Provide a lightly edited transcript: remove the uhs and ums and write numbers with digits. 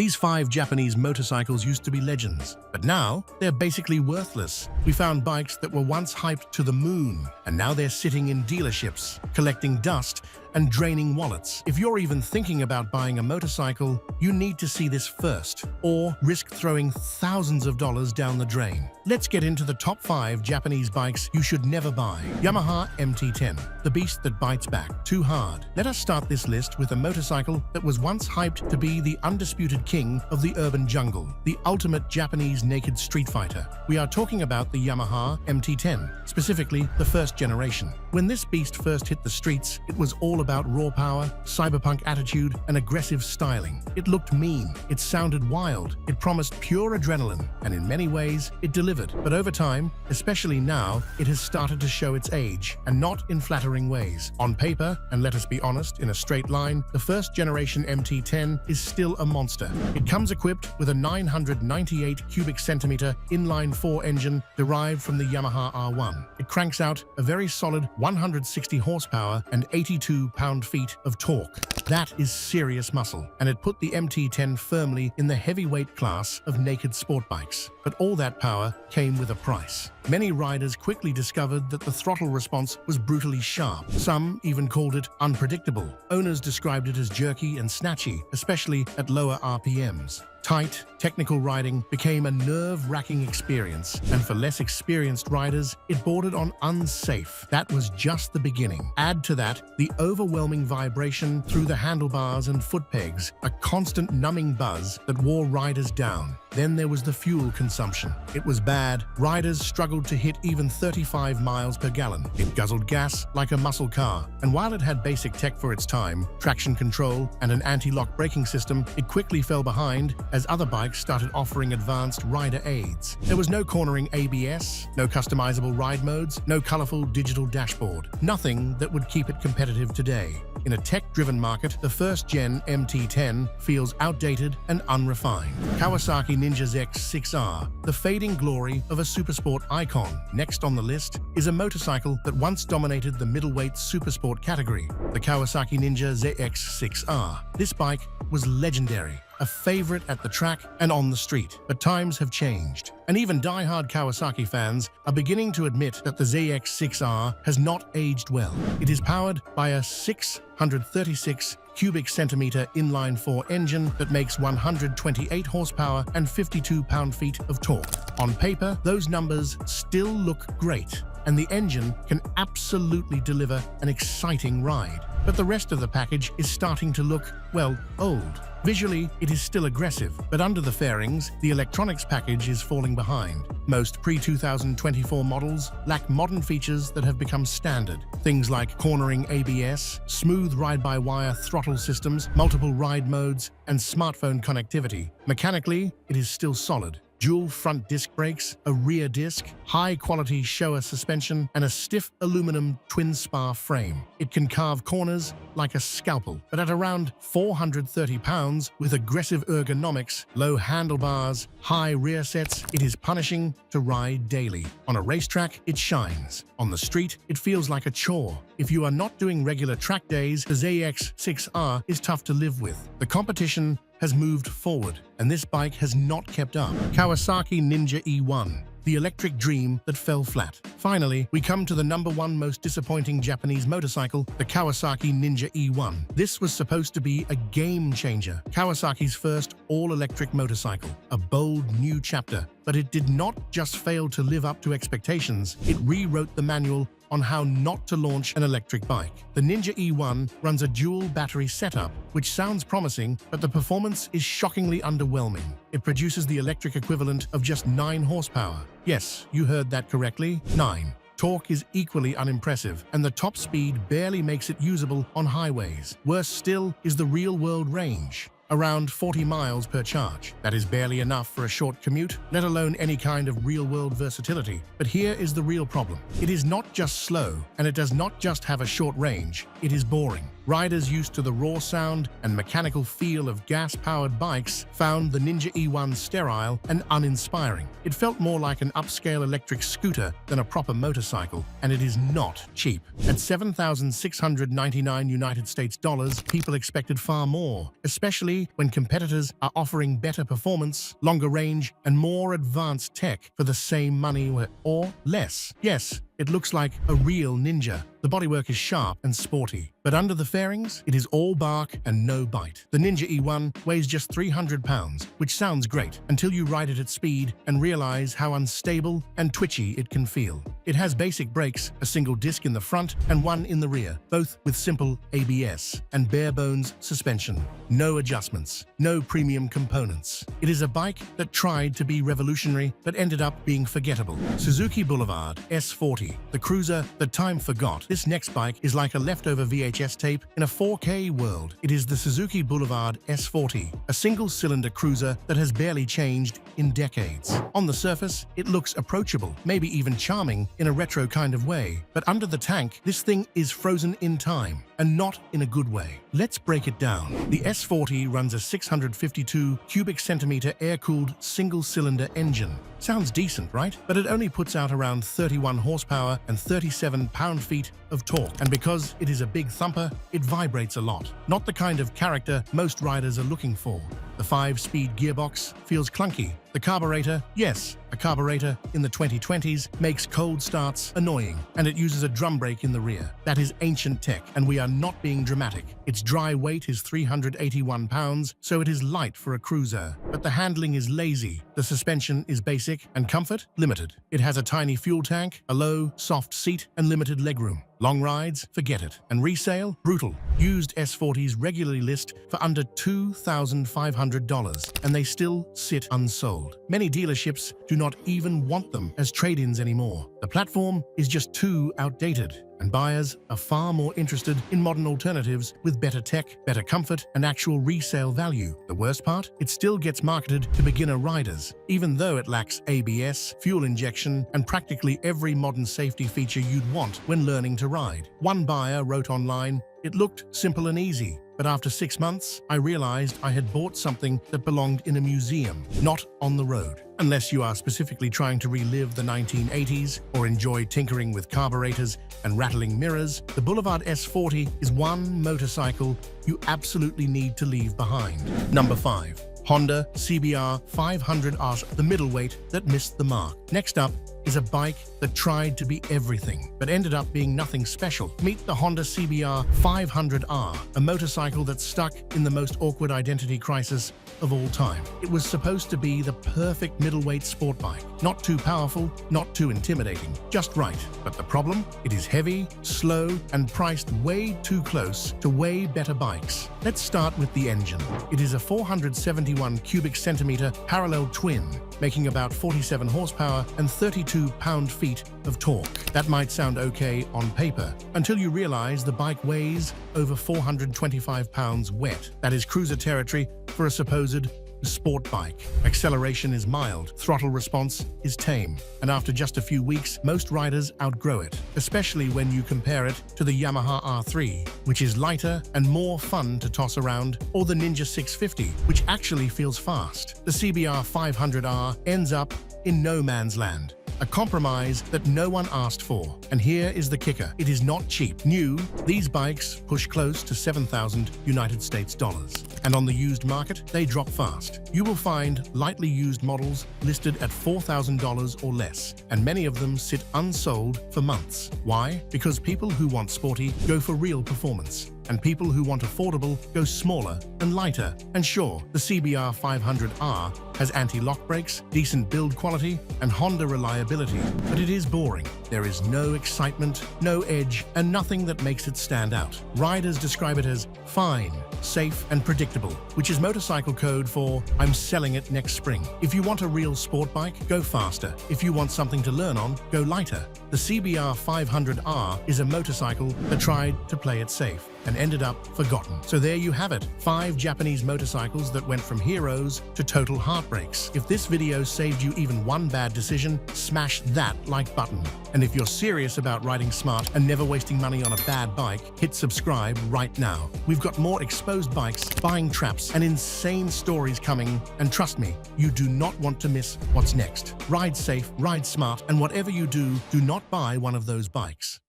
These 5 Japanese motorcycles used to be legends, but now they're basically worthless. We found bikes that were once hyped to the moon, and now they're sitting in dealerships, collecting dust and draining wallets. If you're even thinking about buying a motorcycle, you need to see this first, or risk throwing thousands of dollars down the drain. Let's get into the top 5 Japanese bikes you should never buy. Yamaha MT10, the beast that bites back too hard. Let us start this list with a motorcycle that was once hyped to be the undisputed king of the urban jungle, the ultimate Japanese naked street fighter. We are talking about the Yamaha MT10, specifically the first generation. When this beast first hit the streets, it was all about raw power, cyberpunk attitude, and aggressive styling. It looked mean, it sounded wild, it promised pure adrenaline, and in many ways, it delivered. But over time, especially now, it has started to show its age, and not in flattering ways. On paper, and let us be honest, in a straight line, the first generation MT10 is still a monster. It comes equipped with a 998 cubic centimeter inline-4 engine derived from the Yamaha R1. It cranks out a very solid 160 horsepower and 82 pound-feet of torque. That is serious muscle, and it put the MT10 firmly in the heavyweight class of naked sport bikes. But all that power came with a price. Many riders quickly discovered that the throttle response was brutally sharp. Some even called it unpredictable. Owners described it as jerky and snatchy, especially at lower RPMs. Tight, technical riding became a nerve-wracking experience, and for less experienced riders, it bordered on unsafe. That was just the beginning. Add to that the overwhelming vibration through the handlebars and foot pegs, a constant numbing buzz that wore riders down. Then there was the fuel consumption. It was bad. Riders struggled to hit even 35 miles per gallon. It guzzled gas like a muscle car. And while it had basic tech for its time, traction control and an anti-lock braking system, it quickly fell behind as other bikes started offering advanced rider aids. There was no cornering ABS, no customizable ride modes, no colorful digital dashboard. Nothing that would keep it competitive today. In a tech-driven market, the first-gen MT10 feels outdated and unrefined. Kawasaki Ninja Z6R, the fading glory of a supersport icon. Next on the list is a motorcycle that once dominated the middleweight supersport category, the Kawasaki Ninja ZX6R. This bike was legendary, a favorite at the track and on the street. But times have changed, and even die-hard Kawasaki fans are beginning to admit that the ZX6R has not aged well. It is powered by a 636 cubic centimeter inline-4 engine that makes 128 horsepower and 52 pound-feet of torque. On paper, those numbers still look great, and the engine can absolutely deliver an exciting ride. But the rest of the package is starting to look, well, old. Visually, it is still aggressive, but under the fairings, the electronics package is falling behind. Most pre-2024 models lack modern features that have become standard. Things like cornering ABS, smooth ride-by-wire throttle systems, multiple ride modes, and smartphone connectivity. Mechanically, it is still solid. Dual front disc brakes, a rear disc, high-quality Showa suspension, and a stiff aluminum twin-spar frame. It can carve corners like a scalpel, but at around 430 pounds, with aggressive ergonomics, low handlebars, high rear sets, it is punishing to ride daily. On a racetrack, it shines. On the street, it feels like a chore. If you are not doing regular track days, the ZX6R is tough to live with. The competition has moved forward, and this bike has not kept up. Kawasaki Ninja E1, the electric dream that fell flat. Finally, we come to the #1 most disappointing Japanese motorcycle, the Kawasaki Ninja E1. This was supposed to be a game changer, Kawasaki's first all-electric motorcycle, a bold new chapter. But it did not just fail to live up to expectations, it rewrote the manual on how not to launch an electric bike. The Ninja E1 runs a dual battery setup, which sounds promising, but the performance is shockingly underwhelming. It produces the electric equivalent of just 9 horsepower. Yes, you heard that correctly, 9. Torque is equally unimpressive, and the top speed barely makes it usable on highways. Worse still is the real-world range. Around 40 miles per charge. That is barely enough for a short commute, let alone any kind of real-world versatility. But here is the real problem. It is not just slow, and it does not just have a short range. It is boring. Riders used to the raw sound and mechanical feel of gas-powered bikes found the Ninja E1 sterile and uninspiring. It felt more like an upscale electric scooter than a proper motorcycle, and it is not cheap. At $7,699 United States dollars, people expected far more, especially especially when competitors are offering better performance, longer range, and more advanced tech for the same money or less. Yes, it looks like a real Ninja. The bodywork is sharp and sporty, but under the fairings, it is all bark and no bite. The Ninja E1 weighs just 300 pounds, which sounds great until you ride it at speed and realize how unstable and twitchy it can feel. It has basic brakes, a single disc in the front and one in the rear, both with simple ABS and bare-bones suspension. No adjustments, no premium components. It is a bike that tried to be revolutionary but ended up being forgettable. Suzuki Boulevard S40, the cruiser that time forgot. This next bike is like a leftover VHS tape in a 4K world. It is the Suzuki Boulevard S40, a single-cylinder cruiser that has barely changed in decades. On the surface, it looks approachable, maybe even charming in a retro kind of way. But under the tank, this thing is frozen in time, and not in a good way. Let's break it down. The S40 runs a 652 cubic centimeter air-cooled single-cylinder engine. Sounds decent, right? But it only puts out around 31 horsepower and 37 pound-feet of torque. And because it is a big thumper, it vibrates a lot. Not the kind of character most riders are looking for. The 5-speed gearbox feels clunky. The carburetor, yes, a carburetor in the 2020s makes cold starts annoying, and it uses a drum brake in the rear. That is ancient tech, and we are not being dramatic. Its dry weight is 381 pounds, so it is light for a cruiser. But the handling is lazy, the suspension is basic, and comfort limited. It has a tiny fuel tank, a low, soft seat, and limited legroom. Long rides? Forget it. And resale? Brutal. Used S40s regularly list for under $2,500, and they still sit unsold. Many dealerships do not even want them as trade-ins anymore. The platform is just too outdated, and buyers are far more interested in modern alternatives with better tech, better comfort, and actual resale value. The worst part? It still gets marketed to beginner riders, even though it lacks ABS, fuel injection, and practically every modern safety feature you'd want when learning to ride. One buyer wrote online, "It looked simple and easy, but after 6 months, I realized I had bought something that belonged in a museum, not on the road." Unless you are specifically trying to relive the 1980s or enjoy tinkering with carburetors and rattling mirrors, the Boulevard S40 is one motorcycle you absolutely need to leave behind. Number 5. Honda CBR 500R, the middleweight that missed the mark. Next up is a bike that tried to be everything, but ended up being nothing special. Meet the Honda CBR 500R, a motorcycle that's stuck in the most awkward identity crisis of all time. It was supposed to be the perfect middleweight sport bike. Not too powerful, not too intimidating, just right. But the problem? It is heavy, slow, and priced way too close to way better bikes. Let's start with the engine. It is a 471 cubic centimeter parallel twin, making about 47 horsepower and 32 pound-feet of torque. That might sound okay on paper, until you realize the bike weighs over 425 pounds wet. That is cruiser territory for a supposed sport bike. Acceleration is mild, throttle response is tame, and after just a few weeks, most riders outgrow it, especially when you compare it to the Yamaha R3, which is lighter and more fun to toss around, or the Ninja 650, which actually feels fast. The CBR 500R ends up in no man's land. A compromise that no one asked for. And here is the kicker. It is not cheap. New, these bikes push close to $7,000 United States dollars. And on the used market, they drop fast. You will find lightly used models listed at $4,000 or less, and many of them sit unsold for months. Why? Because people who want sporty go for real performance, and people who want affordable go smaller and lighter. And sure, the CBR 500R has anti-lock brakes, decent build quality, and Honda reliability, but it is boring. There is no excitement, no edge, and nothing that makes it stand out. Riders describe it as fine, safe, and predictable, which is motorcycle code for "I'm selling it next spring." If you want a real sport bike, go faster. If you want something to learn on, go lighter. The CBR 500R is a motorcycle that tried to play it safe and ended up forgotten. So there you have it, 5 Japanese motorcycles that went from heroes to total heartbreaks. If this video saved you even one bad decision, smash that like button. And if you're serious about riding smart and never wasting money on a bad bike, hit subscribe right now. We've got more exposed bikes, buying traps, and insane stories coming, and trust me, you do not want to miss what's next. Ride safe, ride smart, and whatever you do, do not buy one of those bikes.